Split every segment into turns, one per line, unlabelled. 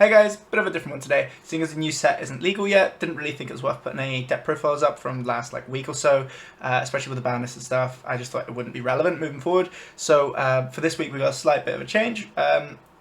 Hey guys, bit of a different one today. Seeing as the new set isn't legal yet, didn't really think it was worth putting any deck profiles up from the last week or so, especially with the ban list and stuff. I just thought it wouldn't be relevant moving forward. So for this week we got a slight bit of a change.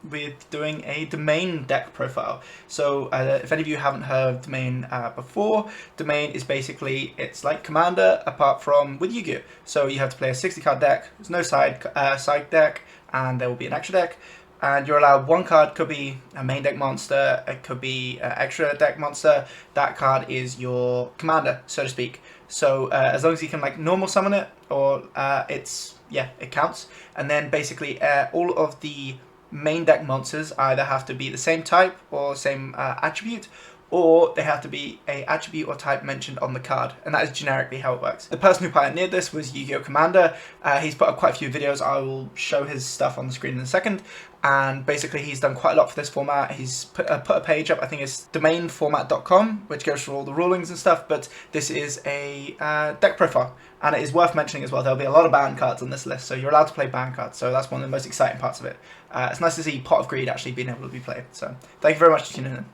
We're doing a domain deck profile. So if any of you haven't heard of domain before, domain is basically, it's like Commander apart from with Yu-Gi-Oh! So you have to play a 60 card deck, there's no side deck, and there will be an extra deck. And you're allowed one card, could be a main deck monster, it could be an extra deck monster. That card is your commander, so to speak. So as long as you can normal summon it, or it counts. And then basically all of the main deck monsters either have to be the same type or same attribute, or they have to be a attribute or type mentioned on the card, and that is generically how it works. The person who pioneered this was Yu-Gi-Oh! Commander. He's put up quite a few videos. I will show his stuff on the screen in a second, and basically he's done quite a lot for this format. He's put a page up, I think it's domainformat.com, which goes through all the rulings and stuff, but this is a deck profile, and it is worth mentioning as well, there'll be a lot of ban cards on this list, so you're allowed to play ban cards, so that's one of the most exciting parts of it. It's nice to see Pot of Greed actually being able to be played, so thank you very much for tuning in.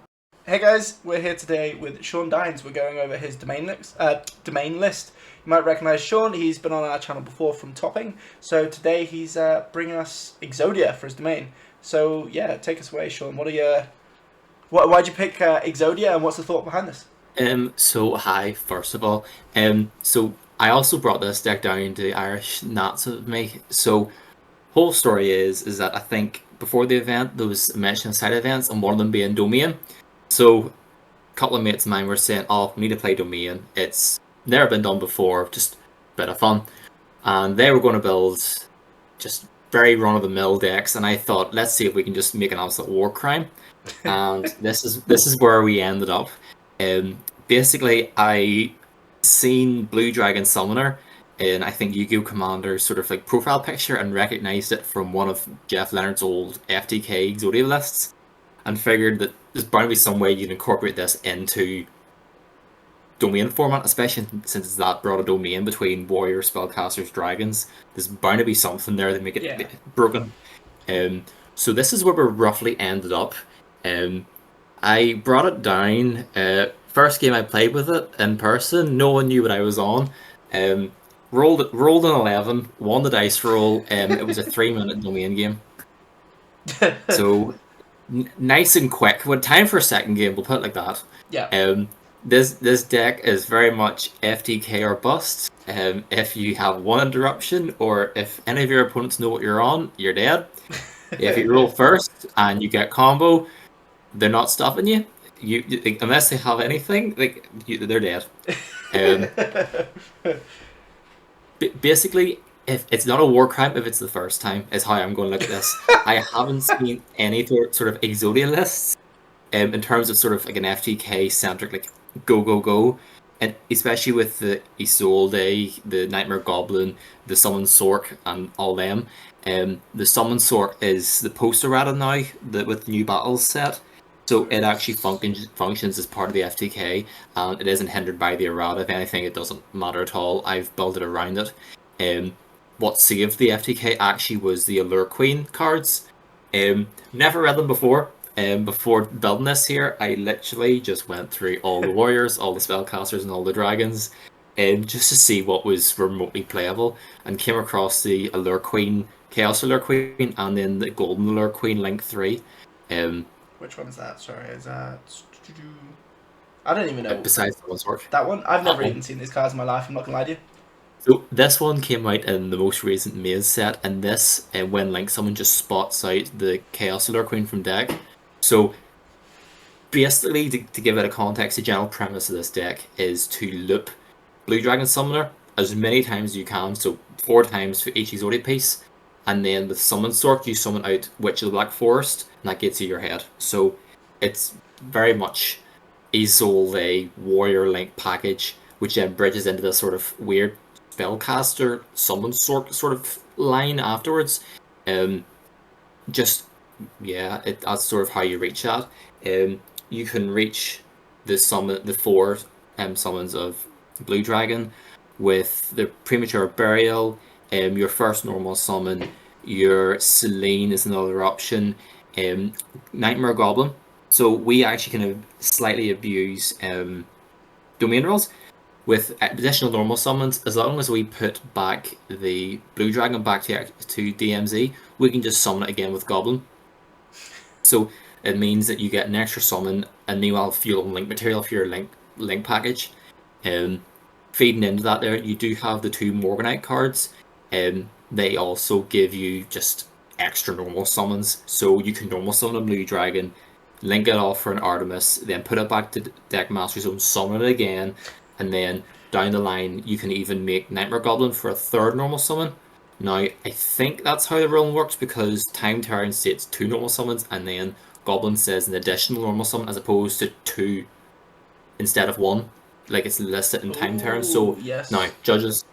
Hey guys, we're here today with Sean Dynes. We're going over his domain list. You might recognise Sean. He's been on our channel before from Topping. So today he's bringing us Exodia for his domain. So yeah, take us away, Sean. Why'd you pick Exodia, and what's the thought behind this?
So hi, first of all. So I also brought this deck down to Irish Nats with me. So whole story is that I think before the event there was a mention of side events, and one of them being Domain. So a couple of mates of mine were saying, "Oh, we need to play Domain. It's never been done before, just a bit of fun." And they were going to build just very run-of-the-mill decks, and I thought, let's see if we can just make an absolute war crime. And this is where we ended up. Basically, I seen Blue Dragon Summoner in, I think, Yu-Gi-Oh! Commander's sort of profile picture, and recognized it from one of Jeff Leonard's old FTK Exodia lists, and figured that there's bound to be some way you can incorporate this into domain format, especially since that brought a domain between warriors, spellcasters, dragons. There's bound to be something there that make it broken. So this is where we roughly ended up. I brought it down. First game I played with it in person, no one knew what I was on. Rolled an 11, won the dice roll. It was a 3-minute domain game. So nice and quick. When time for a second game, we'll put it like that.
Yeah.
This deck is very much FTK or bust. If you have one interruption, or if any of your opponents know what you're on, you're dead. If you roll first and you get combo, they're not stopping you. You unless they have anything, they're dead. Basically, if it's not a war crime, if it's the first time, is how I'm going to look at this. I haven't seen any sort of Exodia lists in terms of sort of an FTK centric, go go go, and especially with the Isolde, the Nightmare Goblin, the Summon Sork, and all them. The Summon Sork is the poster errata now with the new battles set. So it actually functions as part of the FTK, and it isn't hindered by the errata. If anything, it doesn't matter at all. I've built it around it. What saved the FTK actually was the Allure Queen cards. Never read them before. Before building this here, I literally just went through all the warriors, all the spellcasters, and all the dragons, just to see what was remotely playable, and came across the Allure Queen, Chaos Allure Queen, and then the Golden Allure Queen Link 3.
Which one is that? Sorry, is that... I don't even know.
Besides Summon Sork.
That one? I've never even seen these cards in my life, I'm not gonna lie to you.
So this one came out in the most recent Maze set, and this, when Link Summon just spots out the Chaos Allure Queen from deck. So basically, to give it a context, the general premise of this deck is to loop Blue Dragon Summoner as many times as you can, so 4 times for each Exodia piece, and then with Summon Sork, you summon out Witch of the Black Forest, and that gets you your head. So it's very much a Warrior Link package, which then bridges into this sort of weird spellcaster Summon Sork sort of line afterwards. That's sort of how you reach that. You can reach the 4 summons of Blue Dragon with the Premature Burial, your first normal summon, your Selene is another option, Nightmare Goblin. So we actually kind of slightly abuse domain rules with additional normal summons. As long as we put back the blue dragon back to DMZ, we can just summon it again with goblin. So it means that you get an extra summon, a new fuel and link material for your link package. Um, Feeding into that, there you do have the two Morganite cards. They also give you just extra normal summons, so you can normal summon a blue dragon, link it off for an Artemis, then put it back to deck master zone, summon it again, and then down the line you can even make Nightmare Goblin for a third normal summon. Now, I think that's how the rule works because Time Turn states two normal summons and then Goblin says an additional normal summon as opposed to two instead of one. Like it's listed in Time Turn.
Ooh,
So now,
yes.
judges,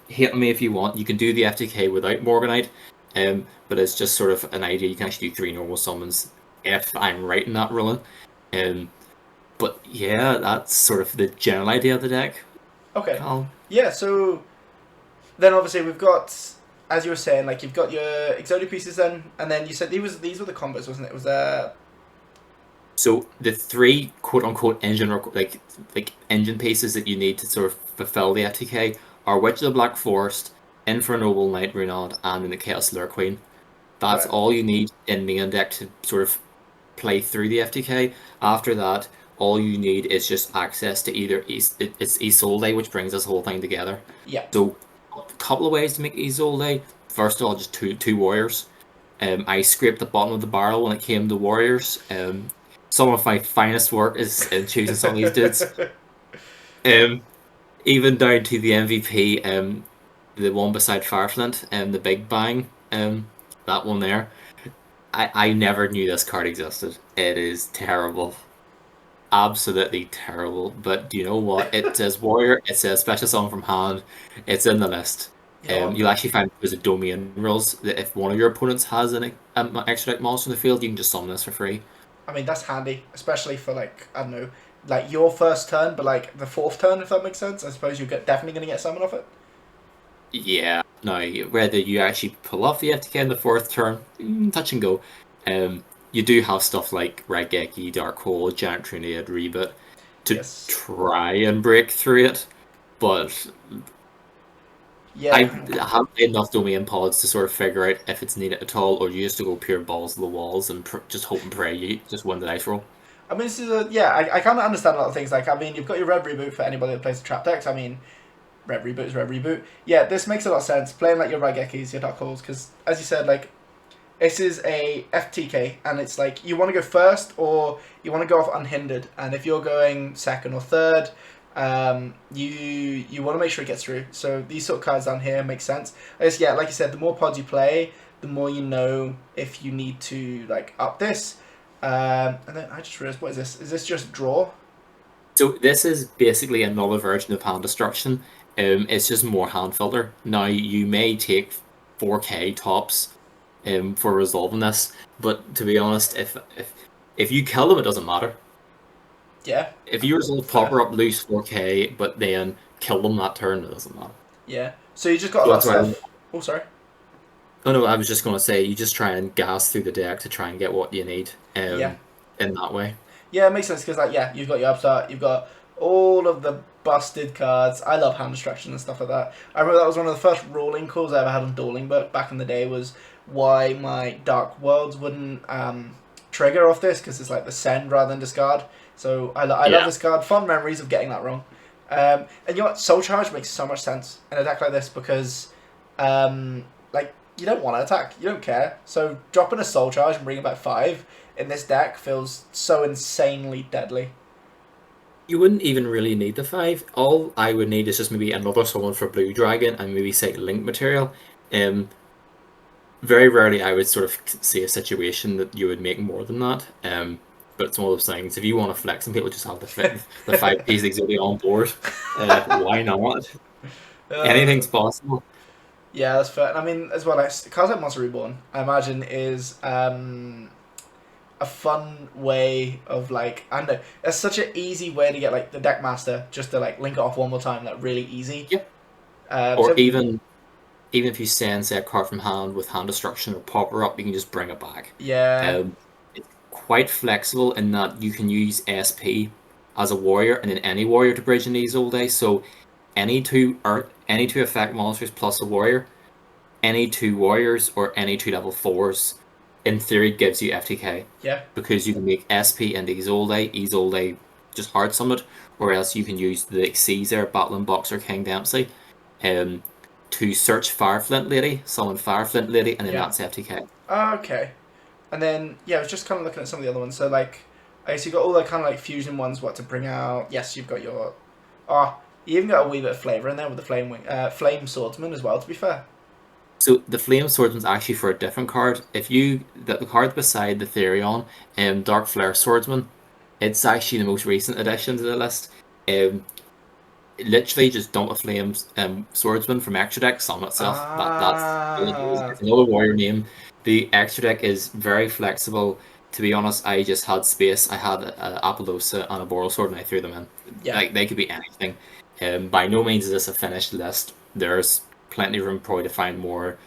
hate me if you want. You can do the FTK without Morganite, but it's just sort of an idea. You can actually do three normal summons if I'm right in that ruling. But yeah, that's sort of the general idea of the deck.
Okay.
Cal.
Yeah, so then obviously we've got, as you were saying, like you've got your Exodia pieces then, and then you said these were the combos, wasn't it? It was
So the three quote unquote engine like engine pieces that you need to sort of fulfill the FTK are Witch of the Black Forest, In for a Noble Knight Runod, and in the Chaos Lure Queen. That's
right.
all you need in main deck to sort of play through the FTK. After that, all you need is just access to either it's Isolde, which brings this whole thing together.
Yeah.
So a couple of ways to make Isolde. First of all, just two warriors. I scraped the bottom of the barrel when it came to warriors. Some of my finest work is in choosing some of these dudes. Um, Even down to the MVP, the one beside Fireflint, the Big Bang, that one there. I never knew this card existed. It is terrible. Absolutely terrible. But do you know what? It says Warrior, it says Special Song from Hand, it's in the list.
You know what?
You'll actually find there's a domain rules that if one of your opponents has an extra deck monster in the field, you can just summon this for free.
I mean, that's handy, especially for like I don't know, like your first turn, but like the fourth turn, if that makes sense. I suppose you're definitely going to get summon off it.
Yeah, no, whether you actually pull off the FTK in the fourth turn, touch and go. You do have stuff like Raigeki, Dark Hole, Giant Trinead, Reboot to
Yes.
try and break through it, but I
Yeah.
have enough domain pods to sort of figure out if it's needed at all, or you just to go pure balls to the walls and just hope and pray you just win the dice roll.
I mean, this is a yeah. I kind of understand a lot of things. Like, I mean, you've got your red reboot for anybody that plays the trap decks. I mean, red reboot is red reboot. Yeah, this makes a lot of sense. Playing like your Raigekis, your Dark Holes, because as you said, like this is a FTK, and it's like you want to go first or you want to go off unhindered. And if you're going second or third, you want to make sure it gets through. So these sort of cards down here make sense. I guess yeah, like you said, the more pods you play, the more you know if you need to like up this. And then I just realized, what is this? Is this just draw?
So this is basically another version of hand destruction. It's just more hand filter. Now you may take 4K tops for resolving this, but to be honest, if you kill them, it doesn't matter.
Yeah.
If you resolve
Fair.
Popper up, lose 4K, but then kill them that turn, it doesn't matter.
Yeah. So you just got a
So
lot of
that's why.
stuff. Oh, sorry.
Oh no, I was just gonna say you just try and gas through the deck to try and get what you need.
Yeah.
In that way.
Yeah, it makes sense because like yeah, you've got your upstart, you've got all of the busted cards. I love hand destruction and stuff like that. I remember that was one of the first rolling calls I ever had on Dueling Book back in the day. Was why my Dark Worlds wouldn't trigger off this because it's like the send rather than discard. So I love
Yeah.
this card. Fond memories of getting that wrong. And you know what? Soul Charge makes so much sense in a deck like this because like you don't want to attack, you don't care. So dropping a Soul Charge and bringing back 5 in this deck feels so insanely deadly.
You wouldn't even really need the 5. All I would need is just maybe another summon for Blue Dragon and maybe say link material. Very rarely I would sort of see a situation that you would make more than that. But it's one of those things. If you want to flex and people just have the 5 piece Exodia on board, why not?
uh,
Anything's possible.
yeah, that's fair. And I mean, as well, like, cards like Monster Reborn, I imagine, is a fun way of like I don't know. It's such an easy way to get like the deck master just to like link it off one more time. Like really easy.
Yep. Or
So
even if you send say a card from hand with hand destruction or popper up, you can just bring it back.
yeah,
It's quite flexible in that you can use SP as a warrior and then any warrior to bridge in these all day. So any two effect monsters plus a warrior, any two warriors or any two level fours, in theory gives you FTK
Yeah.
because you can make SP into Isolde just hard summon it, or else you can use the Caesar, Battling Boxer, King Dempsey, um, to search Fireflint Lady, summon Fireflint Lady, and then
Yeah.
that's FTK.
Okay. And then yeah, I was just kind of looking at some of the other ones. So like, I guess you got all the kind of like fusion ones. What to bring out? Yes, you've got your. Oh, you even got a wee bit of flavor in there with the flame swordsman as well. To be fair.
So the Flame Swordsman's actually for a different card. If you the card beside the Therion, Dark Flare Swordsman, it's actually the most recent addition to the list. Um, Literally just dump a Flames Swordsman from extra deck, summon itself. That's all it is.
Ah.
It's another warrior name. The extra deck is very flexible. To be honest, I just had space. I had a Apollosa and a Boral Sword, and I threw them in.
Yeah.
Like they could be anything. By no means is this a finished list. There's plenty of room probably to find more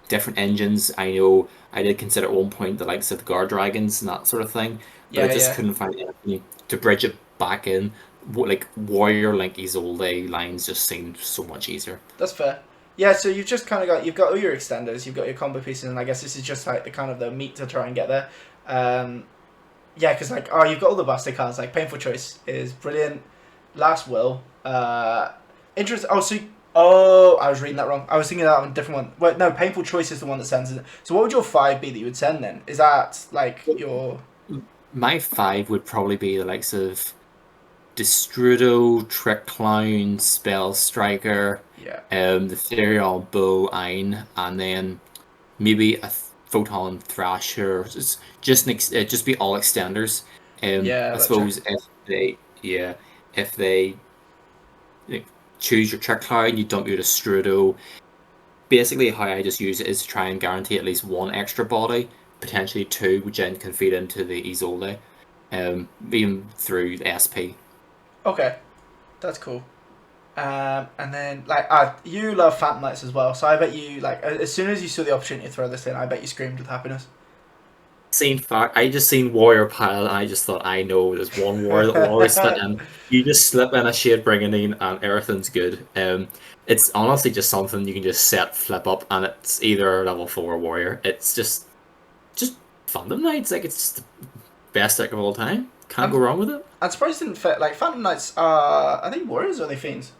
different engines. I know I did consider at one point the likes of the Guard Dragons and that sort of thing, but I
Yeah.
just
Yeah.
couldn't find anything to bridge it back in. Like Warrior Link Isolde lines just seemed so much easier.
That's fair. Yeah, so you've just kind of got you've got all your extenders, you've got your combo pieces, and I guess this is just like the kind of the meat to try and get there. Um, yeah, because like you've got all the busted cards. Like Painful Choice is brilliant. Last Will, interest. Oh, I was reading that wrong. I was thinking that one different one. Wait, no, Painful Choice is the one that sends it. So what would your 5 be that you would send then? Is that like your?
My 5 would probably be the likes of Destrudo, Trick Clown, Spell Striker,
Yeah.
the Therion Bow Ein, and then maybe a Photon Thrasher. It's just be all extenders.
Yeah,
I
that check.
suppose if they like, choose your Trick Clown, you dump your Destrudo. Basically, how I just use it is to try and guarantee at least one extra body, potentially two, which then can feed into the Isolde, even through the SP.
Okay, that's cool. And then like you love Phantom Knights as well, so I bet you like as soon as you saw the opportunity to throw this in, I bet you screamed with happiness.
I just seen Warrior Pile, and I just thought, I know there's one warrior that will always fit in. You just slip in a Shade Brigandine, and everything's good. It's honestly just something you can just set, flip up, and it's either level 4 warrior. It's just Phantom Knights, like it's just the best deck of all time. Can't
I'm
go wrong with it.
I'm surprised it didn't fit. Like Phantom Knights are they warriors or are they fiends?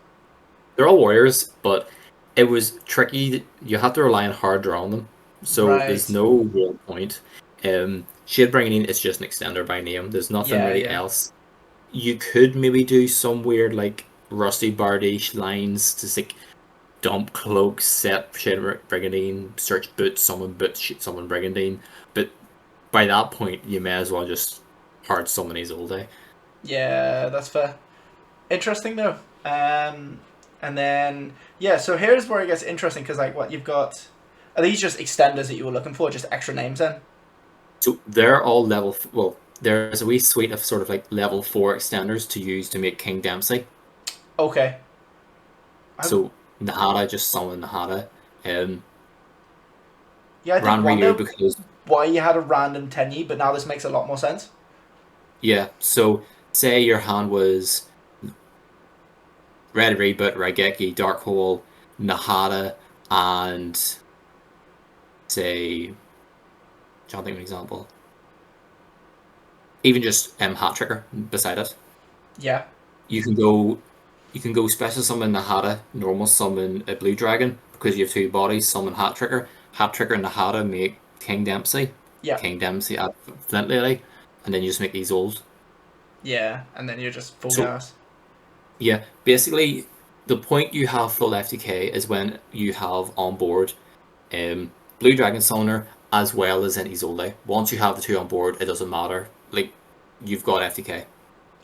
They're all warriors, but it was tricky. You have to rely on hard draw on them, so there's
Right.
no real point. Shade Bringing is just an extender by name. There's nothing
Yeah,
really
yeah.
else. You could maybe do some weird like Rusty Bardiche lines to like dump cloaks, set Shade Brigandine, search boots, summon Brigandine. But by that point, you may as well just hard summon these all day.
Yeah, that's fair. Interesting though. And then yeah, so here's where it gets interesting because like what you've got. Are these just extenders that you were looking for? Just extra names then?
So they're all well, there's a wee suite of sort of like level 4 extenders to use to make King Dempsey.
Okay. I,
So Nahara, just summon Nahara. Um,
yeah, I did
Ran Ryu
wonder
because
why you had a random Tenyi, but now this makes a lot more sense.
yeah. So say your hand was Red Reboot, Raigeki, Dark Hole, Nahara, and say, trying to think of an example. Even just Hat Tricker beside it.
Yeah.
You can go special summon Nahara, normal summon a blue dragon, because you have two bodies, summon Hat Tricker. Hat Tricker and Nahara make King Dempsey.
Yeah.
King Dempsey add Flint Lily, and then you just make these old.
Yeah, and then you're just full
So
gas.
yeah, basically the point you have full FTK is when you have on board Blue Dragon Summoner as well as an Isolde. Once you have the two on board, it doesn't matter. Like you've got FTK.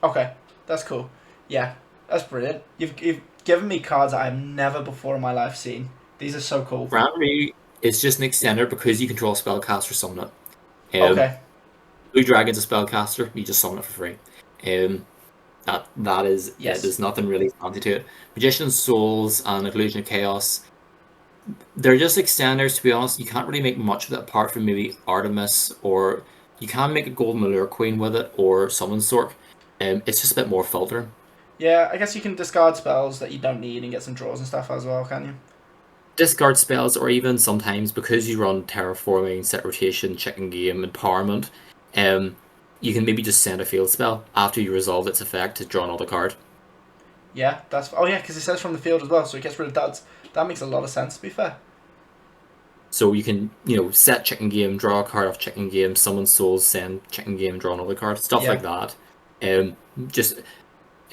Okay, that's cool. Yeah, that's brilliant. You've given me cards that I've never before in my life seen. These are so cool.
Brand Ryu is just an extender because you control spellcaster summon it.
Okay.
Blue Dragon's a spellcaster, you just summon it for free. That is it.
Yes.
There's nothing really fancy to it. Magician's Souls and Illusion of Chaos, they're just extenders, to be honest. You can't really make much of it apart from maybe Artemis or You can make a Golden Allure Queen with it or Summon Sork. It's just a bit more filtering.
Yeah, I guess you can discard spells that you don't need and get some draws and stuff as well, can you?
Discard spells, or even sometimes because you run Terraforming, Set Rotation, Chicken Game, Empowerment, um, you can maybe just send a field spell after you resolve its effect to draw another card.
Yeah, that's... Oh yeah, because it says from the field as well, so it gets rid of duds. That makes a lot of sense, to be fair.
So you can, set Chicken Game, draw a card off Chicken Game, summon Souls, send Chicken Game, draw another card, stuff
Yeah.
like that. Just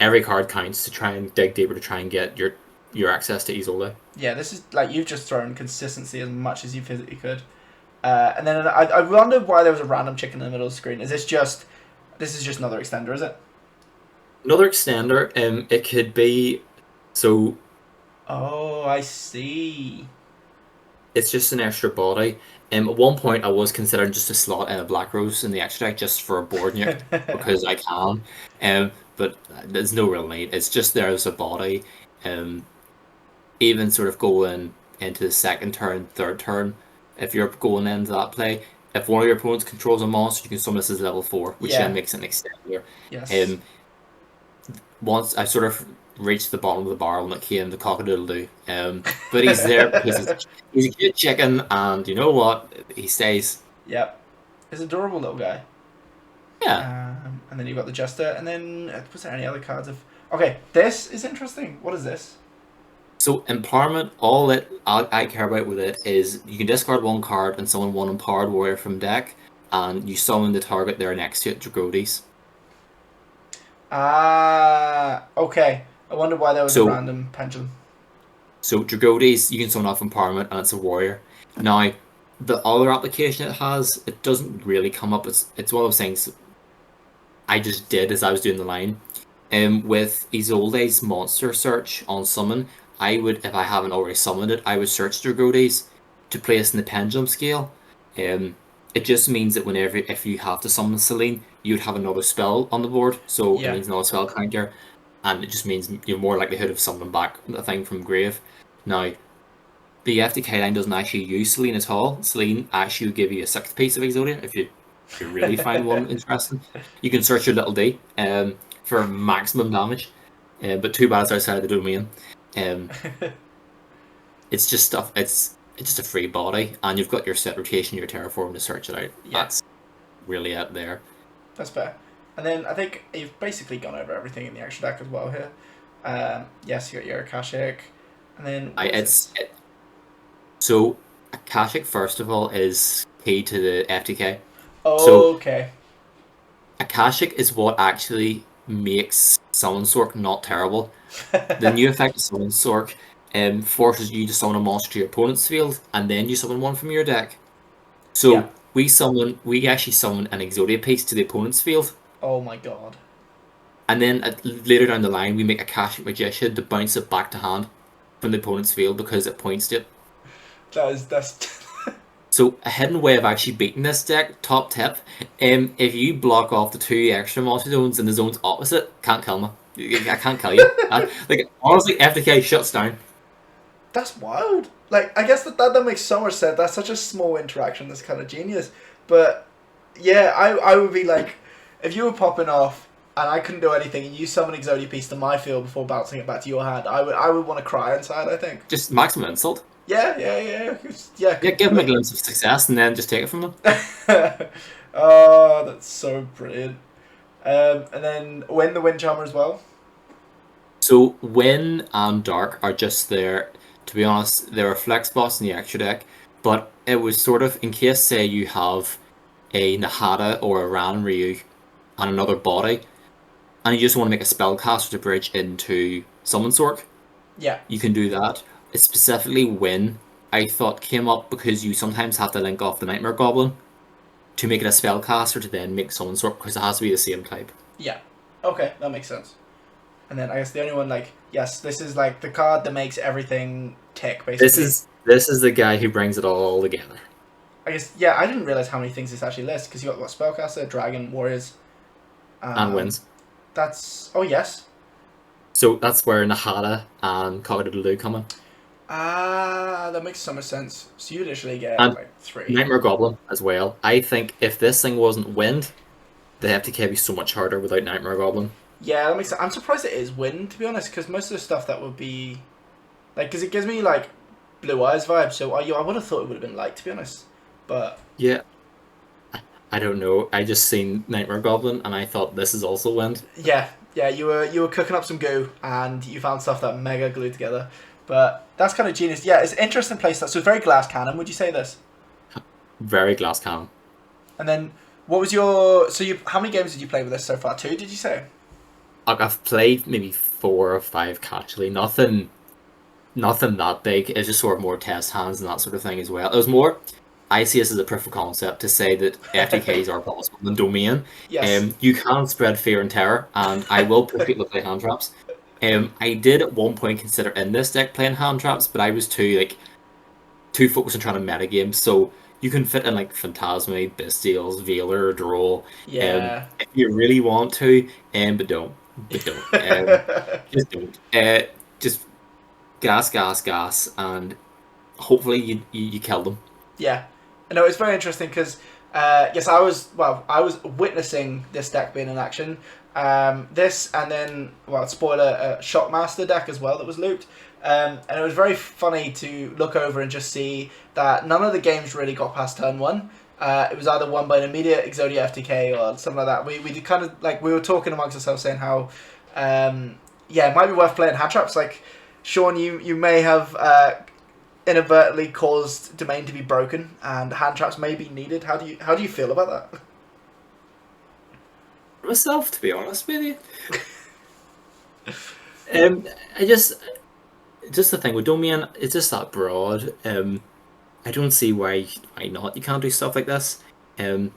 every card counts to try and dig deeper to try and get your access to Exodia.
Yeah, this is like you've just thrown consistency as much as you physically could. And then I wondered why there was a random chicken in the middle of the screen. Is this is just another extender, is it?
Another extender, it could be so
Oh, I see.
it's just an extra body. At one point, I was considering just a slot in a Black Rose in the extra deck just for a board nuke because I can. But there's no real need. It's just there as a body. Um, Even sort of going into the second turn, third turn, if you're going into that play, if one of your opponents controls a monster, you can summon this as level 4, which then
Yeah.
makes it an extender.
Yes.
Once I sort of reached the bottom of the barrel and it came the cock-a-doodle-doo. But he's there because he's a cute chicken, and you know what? He stays.
Yep. He's an adorable little guy.
Yeah.
And then you've got the Jester, and then was there any other cards of? Okay, this is interesting. What is this?
So empowerment, all that I care about with it is you can discard one card and summon one empowered warrior from deck, and you summon the target there next to it, Dragodes.
Okay. I wonder why there was a
So
random pendulum.
So Dragodes, you can summon off empowerment, and it's a warrior. Now, the other application it has, it doesn't really come up. It's one of those things I just did as I was doing the line. With Isolde's monster search on summon, I would, if I haven't already summoned it, I would search Dragodes to place in the pendulum scale. It just means that whenever, if you have to summon Selene, you'd have another spell on the board, so it
Yeah.
means another spell counter, and it just means you're more likelihood of summoning back a thing from grave. Now, the FTK line doesn't actually use Selene at all. Selene actually will give you a sixth piece of Exodia if you really find one interesting. You can search your little D for maximum damage, but too bad it's outside the domain. It's just stuff. It's just a free body, and you've got your set rotation, your terraform to search it out.
Yeah.
That's really it there.
That's fair. And then I think you've basically gone over everything in the extra deck as well here. Yes, you got your Akashic, and then
So Akashic first of all is key to the FTK.
Oh,
So
okay.
Akashic is what actually makes Summon Sork not terrible. The new effect of Summon Sork forces you to summon a monster to your opponent's field, and then you summon one from your deck. So
Yeah.
we actually summon an Exodia piece to the opponent's field,
Oh my god.
and then later down the line we make a Akashic Magician to bounce it back to hand from the opponent's field because it points to it.
That's
So a hidden way of actually beating this deck, top tip, if you block off the 2 extra monster zones and the zones opposite, can't kill me. I can't kill you. Like honestly, FTK shuts down.
that's wild. Like I guess that makes so much sense. That's such a small interaction. That's kind of genius. But yeah, I would be like, if you were popping off and I couldn't do anything and you summon Exodia piece to my field before bouncing it back to your hand, I would want to cry inside. I think.
Just maximum insult.
Yeah.
Yeah, give them a glimpse of success and then just take it from them.
Oh, that's so brilliant. And then win the Wind Charmer as well.
So Win and Dark are just there. To be honest, there are flex spots in the extra deck, but it was sort of in case say you have a Nahada or a Ran Ryu and another body, and you just want to make a spellcaster to bridge into Summon Sork.
Yeah.
You can do that. It's specifically Win, I thought came up because you sometimes have to link off the Nightmare Goblin to make it a spellcaster to then make Summon Sork because it has to be the same type.
Yeah. Okay, that makes sense. And then I guess the only one, like, yes, this is like the card that makes everything tick, basically.
This is the guy who brings it all together.
I guess, yeah, I didn't realize how many things this actually lists, because you got what, Spellcaster, Dragon, Warriors.
And wins.
That's, oh yes.
So that's where Nahada and Cock-a-doodle-doo come in.
Ah, that makes so much sense. So you literally get
And
like three.
Nightmare Goblin as well. I think if this thing wasn't wind, the FTK would be so much harder without Nightmare Goblin.
Yeah, that makes sense. I'm surprised it is wind, to be honest, because most of the stuff that would be like, because it gives me like blue eyes vibe. So I would have thought it would have been light, to be honest. But
Yeah, I don't know. I just seen Nightmare Goblin and I thought this is also wind.
yeah, yeah, you were cooking up some goo and you found stuff that mega glued together. But that's kind of genius. Yeah, it's an interesting place. So it's very glass cannon. Would you say this?
Very glass cannon.
And then what was your so you how many games did you play with this so far? Two, did you say?
Like I've played maybe 4 or 5 casually. Nothing that big. It's just sort of more test hands and that sort of thing as well. It was more. I see this as a proof of concept to say that FTKs are possible in Domain.
Yes.
You can spread fear and terror, and I will push people to play hand traps. I did at one point consider in this deck playing hand traps, but I was too focused on trying to metagame. So you can fit in like Phantasme, Bestials, Veiler, Droll,
Yeah.
if you really want to, but don't. But don't. Just don't. Just gas, gas, gas, and hopefully you kill them.
Yeah, no, it's very interesting because yes, I was witnessing this deck being in action. This and then spoiler, a Shotmaster deck as well that was looped. And it was very funny to look over and just see that none of the games really got past turn one. It was either won by an immediate Exodia FTK or something like that. We did kind of like we were talking amongst ourselves saying how yeah, it might be worth playing hand traps. Like Sean, you may have inadvertently caused domain to be broken and hand traps may be needed. How do you feel about that?
Myself, to be honest with you. I just the thing with Domain, it's just that broad. I don't see why not. You can't do stuff like this. Um,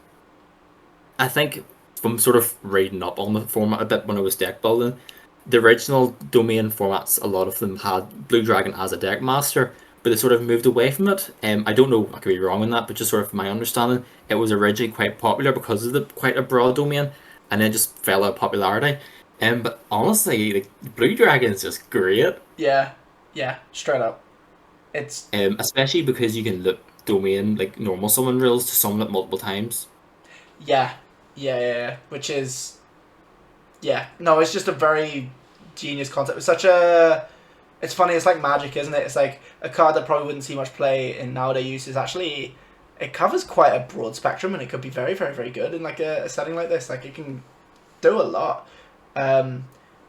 I think from sort of reading up on the format a bit when I was deck building, the original Domain formats, a lot of them had Blue Dragon as a deck master, but they sort of moved away from it. I don't know, I could be wrong on that, but just sort of from my understanding, it was originally quite popular because of the quite a broad domain, and then just fell out of popularity. But honestly, like, Blue Dragon is just great.
Yeah, yeah, straight up. It's
Especially because you can loop domain like normal summon rules to summon it multiple times.
yeah, yeah, which is yeah. No, it's just a very genius concept. It's such a it's funny. It's like Magic, isn't it? It's like a card that probably wouldn't see much play in nowadays use. Is actually it covers quite a broad spectrum, and it could be very, very, very good in like a setting like this. Like it can do a lot. Um,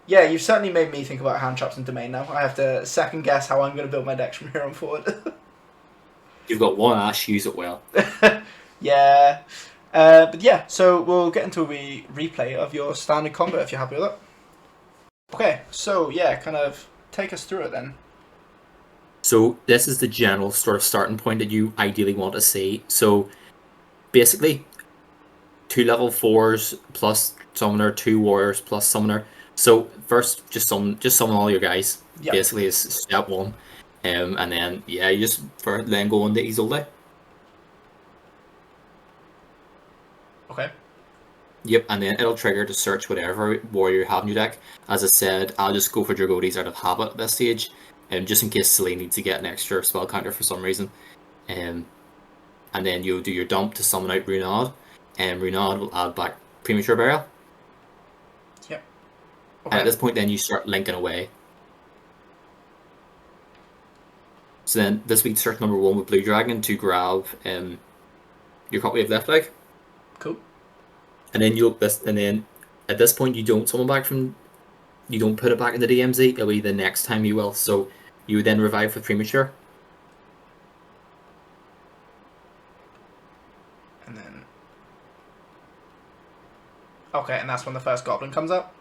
yeah, you've certainly made me think about hand traps and domain now. I have to second guess how I'm going to build my decks from here on forward.
You've got one Ash, use it well.
Yeah. But yeah, so we'll get into a replay of your standard combo if you're happy with it. Okay, so yeah, kind of take us through it then.
So this is the general sort of starting point that you ideally want to see. So basically, 2 level 4s plus summoner, 2 warriors plus summoner. So first, just summon all your guys.
Yep.
Basically, is step one, and then yeah, you just then go into Exodia.
Okay.
Yep, and then it'll trigger to search whatever warrior you have in your deck. As I said, I'll just go for Dragodes out of habit at this stage, just in case Celine needs to get an extra spell counter for some reason. Um, and then you'll do your dump to summon out Runad, and Runad will add back Premature Burial.
Yep.
And at
Okay.
this point, then you start linking away. So then this week's search number 1 with Blue Dragon to grab your copy of Left Leg,
Cool.
and then at this point you don't summon back from you don't put it back in the DMZ. It'll be the next time you will. So you would then revive with Premature.
And then. Okay, and that's when the first goblin comes up.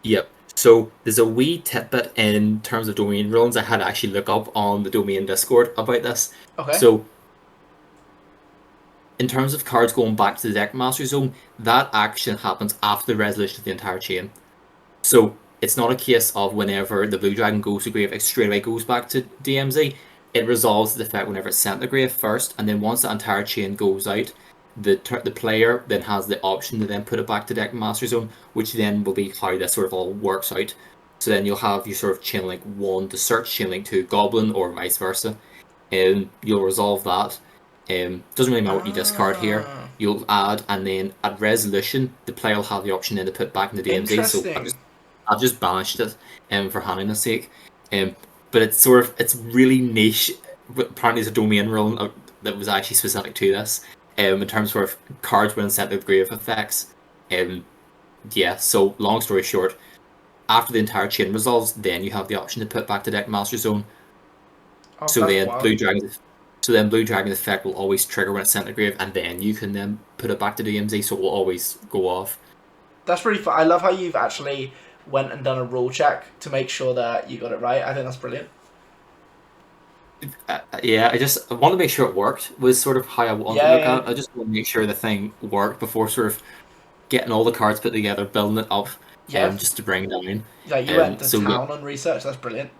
Yep. So there's a wee tidbit in terms of domain rules I had to actually look up on the domain Discord about this.
Okay.
So in terms of cards going back to the deck master zone, that action happens after the resolution of the entire chain. So it's not a case of whenever the Blue Dragon goes to grave, it straight away goes back to DMZ. It resolves the effect whenever it's sent to grave first, and then once the entire chain goes out, the player then has the option to then put it back to deck master zone, which then will be how this sort of all works out. So then you'll have your sort of chain link 1 to search, chain link 2 goblin, or vice versa. You'll resolve that. Doesn't really matter what you discard here.
Ah,
You'll add, and then at resolution, the player will have the option then to put back in the DMZ. So
interesting.
I've just banished it, for handiness sake. Um, but it's really niche. Apparently, there's a domain rule that was actually specific to this. In terms of cards when sent to the grave effects. Yeah. So long story short, after the entire chain resolves, then you have the option to put back to deck Master Zone.
Oh,
So
that's
then
wild.
Blue Dragon's effect will always trigger when it's sent to grave, and then you can then put it back to DMZ, so it will always go off.
That's really fun. I love how you've actually went and done a rule check to make sure that you got it right. I think that's brilliant.
Yeah, I want to make sure it worked. Was sort of how I wanted to
Yeah,
look
yeah,
at it. I just want to make sure the thing worked before sort of getting all the cards put together, building it up,
yeah.
just to bring it down.
Like you went to
So yeah,
town on research. That's brilliant.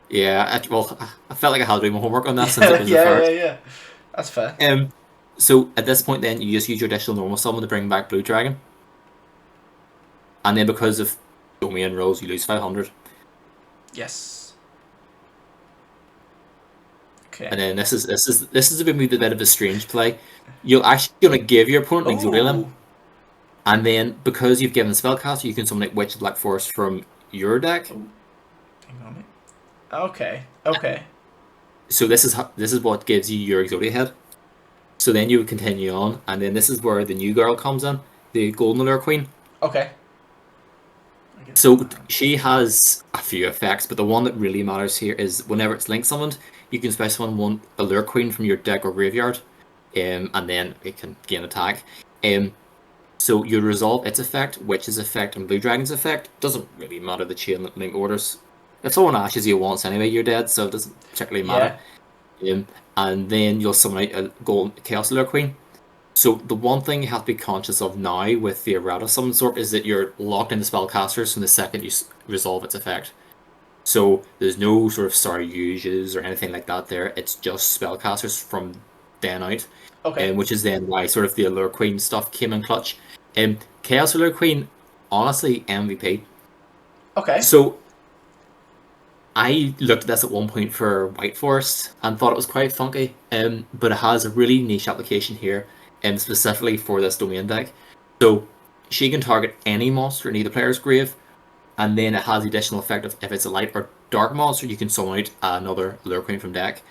well, I felt like I had to do my homework on that since it
Yeah,
was the
yeah, yeah,
first.
yeah. That's fair.
So at this point, then you just use your additional normal summon to bring back Blue Dragon, and then because of domain rules, you lose 500.
Yes.
And
Okay.
then this is a bit of a strange play. You're actually gonna give your opponent an Exodia
Oh.
limb, and then because you've given spellcaster, you can summon like Witch of Black Forest from your deck.
Oh. Hang on a minute. Okay. Okay.
So this is what gives you your Exodia head. So then you would continue on, and then this is where the new girl comes in, the Golden Allure Queen.
Okay.
So she has a few effects, but the one that really matters here is whenever it's link summoned, you can special summon one Allure Queen from your deck or graveyard, and then it can gain attack. So you resolve its effect, Witch's effect, and Blue Dragon's effect. Doesn't really matter the chain link orders. If someone ashes you once anyway, you're dead, so it doesn't particularly matter.
Yeah.
And then you'll summon out a Gold Chaos Allure Queen. So the one thing you have to be conscious of now with the errata summon sort is that you're locked into spellcasters from the second you resolve its effect. So there's no sort of Saryujas or anything like that there. It's just spellcasters from then out,
Okay.
which is then why sort of the Allure Queen stuff came in clutch. Chaos Allure Queen, honestly, MVP.
Okay.
So I looked at this at one point for White Forest and thought it was quite funky, but it has a really niche application here, specifically for this domain deck. So she can target any monster in either player's grave, and then it has the additional effect of if it's a light or dark monster, you can summon out another Lure Queen from deck.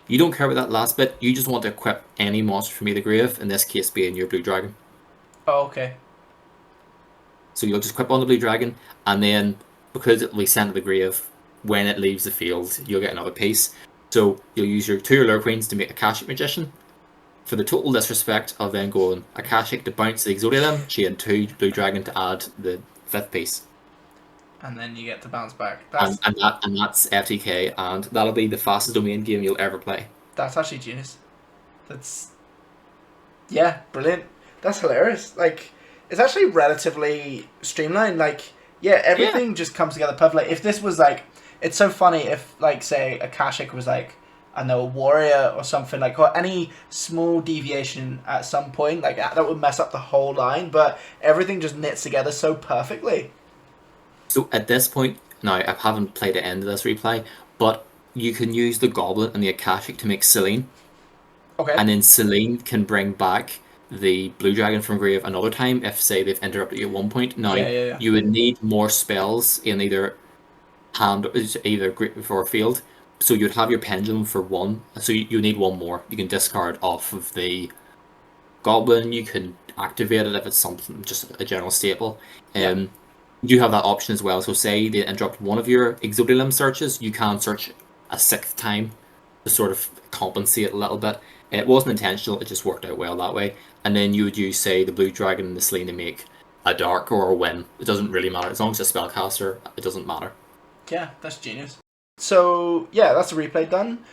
You don't care about that last bit, you just want to equip any monster from either grave, in this case being your Blue Dragon.
Oh, okay.
So you'll just equip on the Blue Dragon, and then because it will be sent to the grave, when it leaves the field, you'll get another piece. So you'll use your two Allure Queens to make a Akashic Magician. For the total disrespect of then going Akashic to bounce the Exodia limb, chain 2 Blue Dragon to add the fifth piece.
And then you get to bounce back.
And that's FTK, and that'll be the fastest domain game you'll ever play.
That's actually genius. That's yeah, brilliant. That's hilarious. Like it's actually relatively streamlined. Like yeah,
Yeah.
everything just comes together perfectly. If this was like, it's so funny if like say Akashic was like I know a warrior or something like or any small deviation at some point like that would mess up the whole line. But everything just knits together so perfectly.
So at this point, now I haven't played the end of this replay, but you can use the Goblin and the Akashic to make Celine,
Okay.
and then Celine can bring back the Blue Dragon from grave another time if, say, they've interrupted you at one point. Now,
Yeah, yeah, yeah.
you would need more spells in either hand, either grave or field, so you'd have your Pendulum for one, so you need one more. You can discard off of the Goblin, you can activate it if it's something, just a general staple.
Yeah.
You have that option as well, so say they interrupt one of your Exodia limb searches, you can search a sixth time to sort of compensate a little bit. It wasn't intentional, it just worked out well that way. And then you would use, say, the Blue Dragon and the Celine to make a dark or a win. It doesn't really matter. As long as it's a spellcaster, it doesn't matter.
Yeah, that's genius. So yeah, that's a replay done.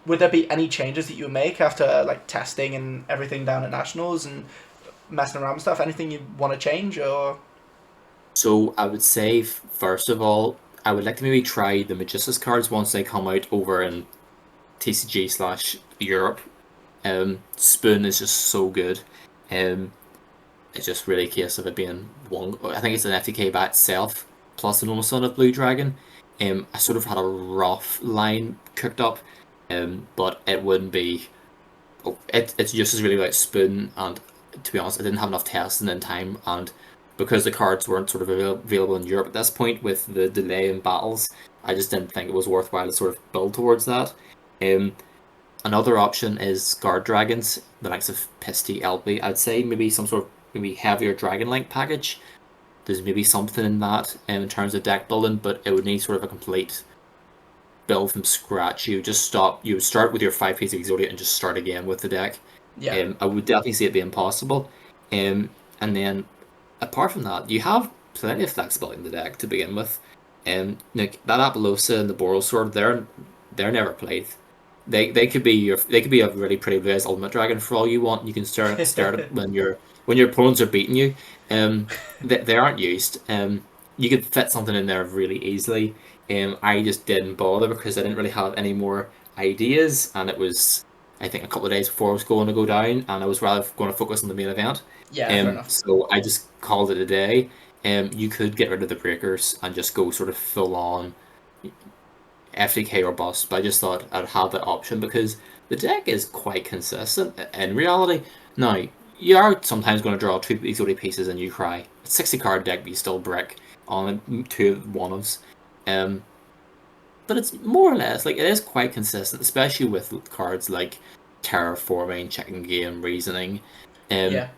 Would there be any changes that you would make after like testing and everything down at nationals and messing around with stuff? Anything you want to change or?
So I would say, first of all, I would like to maybe try the Magistus cards once they come out over in TCG/Europe. Spoon is just so good. It's just really a case of it being one. I think it's an FTK by itself, plus an almost son of Blue Dragon. I sort of had a rough line cooked up, but it wouldn't be. Oh, it's just as really like Spoon, and to be honest, I didn't have enough testing in time, and because the cards weren't sort of available in Europe at this point with the delay in battles, I just didn't think it was worthwhile to sort of build towards that. Um, Another option is Guard Dragons, the likes of Pisty, Elby. I'd say maybe some sort of maybe heavier Dragon Link package. There's maybe something in that in terms of deck building, but it would need sort of a complete build from scratch. You would start with your 5 piece Exodia and just start again with the deck.
Yeah.
I would definitely see it being possible. And then apart from that, you have plenty of flexibility in the deck to begin with. Like that Apollosa and the Boros Sword, they're never played. They could be a really pretty blue ultimate dragon for all you want. You can start it when your opponents are beating you. They aren't used. You could fit something in there really easily. I just didn't bother because I didn't really have any more ideas, and it was I think a couple of days before I was going to go down, and I was rather going to focus on the main event.
Yeah, fair enough.
So I just called it a day. You could get rid of the breakers and just go sort of full on FTK or bust, but I just thought I'd have that option because the deck is quite consistent in reality. Now, you are sometimes going to draw 2 exotic pieces and you cry. A 60 card deck, but you still brick on 2 one-ofs. But it's more or less like it is quite consistent, especially with cards like Terraforming, Checking Game, Reasoning.
Yeah.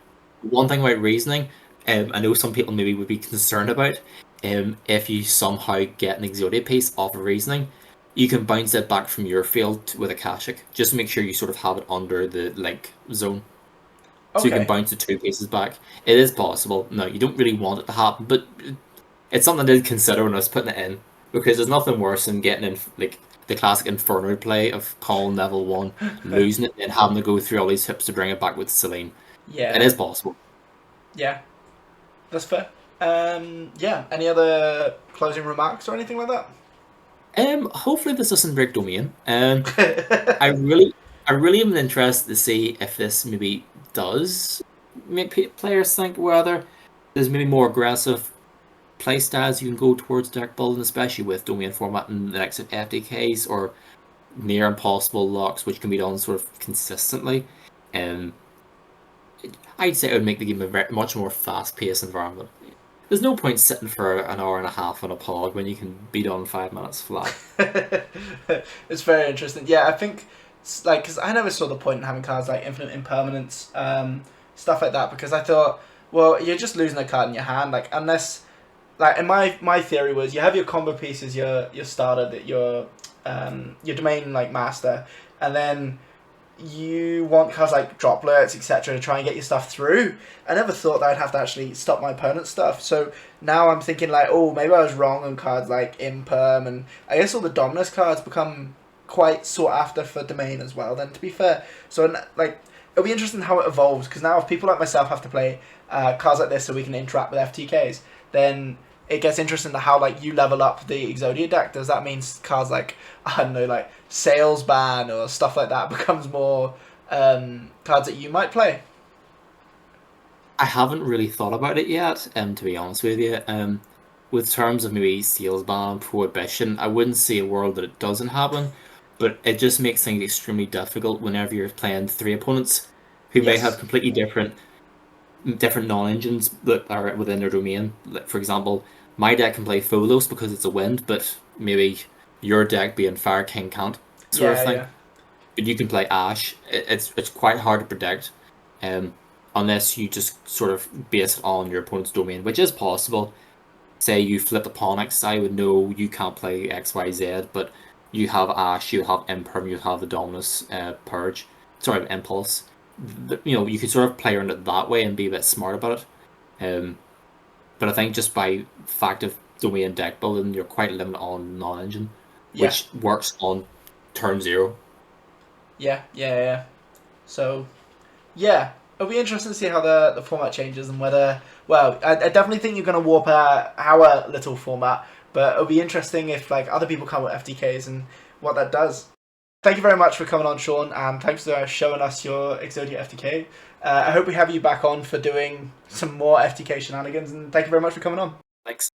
One thing about Reasoning, I know some people maybe would be concerned about, if you somehow get an Exodia piece off of Reasoning, you can bounce it back from your field with a Kashik. Just make sure you sort of have it under the link zone. So you can
Okay.
bounce the 2 pieces back. It is possible. No, you don't really want it to happen, but it's something I did consider when I was putting it in. Because there's nothing worse than getting in like the classic Inferno play of calling level 1, losing it, and having to go through all these hoops to bring it back with Celine. It
Yeah.
is possible.
Yeah. That's fair. Yeah. Any other closing remarks or anything like that?
Hopefully this doesn't break domain. I really, I really am interested to see if this maybe does make players think whether there's maybe more aggressive play styles you can go towards deck building, especially with domain format and the likes of FDKs or near impossible locks, which can be done sort of consistently. Um, I'd say it would make the game a much more fast-paced environment. There's no point sitting for an hour and a half on a pod when you can be done in 5 minutes flat.
It's very interesting. Yeah, I think like because I never saw the point in having cards like infinite impermanence, stuff like that, because I thought, well, you're just losing a card in your hand, like unless like, and my theory was you have your combo pieces, your starter, that your domain like master, and then you want cards like droplets, etc., to try and get your stuff through. I never thought that I'd have to actually stop my opponent's stuff. So now I'm thinking like, oh, maybe I was wrong on cards like Imperm, and I guess all the Dominus cards become quite sought after for domain as well. Then to be fair, so like it'll be interesting how it evolves, because now if people like myself have to play cards like this so we can interact with FTKs, then it gets interesting to how like you level up the Exodia deck. Does that mean cards like, I don't know, like Sales Ban or stuff like that becomes more cards that you might play?
I haven't really thought about it yet, to be honest with you. With terms of maybe sales ban, prohibition, I wouldn't see a world that it doesn't happen, but it just makes things extremely difficult whenever you're playing 3 opponents who may have
Yes.
completely different non-engines that are within their domain. Like, for example, my deck can play Pholos because it's a wind, but maybe your deck being Fire King can't, sort of
Yeah,
thing.
yeah.
But you can play Ash. It's quite hard to predict, um, unless you just sort of base it on your opponent's domain, which is possible. Say you flip the Ponix, I would know you can't play X, Y, Z, but you have Ash, you have Imperm, you have the Dominus Purge, sorry, Impulse. You know, you could sort of play around it that way and be a bit smart about it. But I think just by fact of domain deck building, you're quite limited on non-engine,
Yeah.
which works on turn 0.
Yeah, yeah, yeah. So yeah, it'll be interesting to see how the format changes and whether. Well, I definitely think you're going to warp our little format, but it'll be interesting if like other people come with FTKs and what that does. Thank you very much for coming on, Sean, and thanks for showing us your Exodia FTK. I hope we have you back on for doing some more FTK shenanigans, and thank you very much for coming on.
Thanks.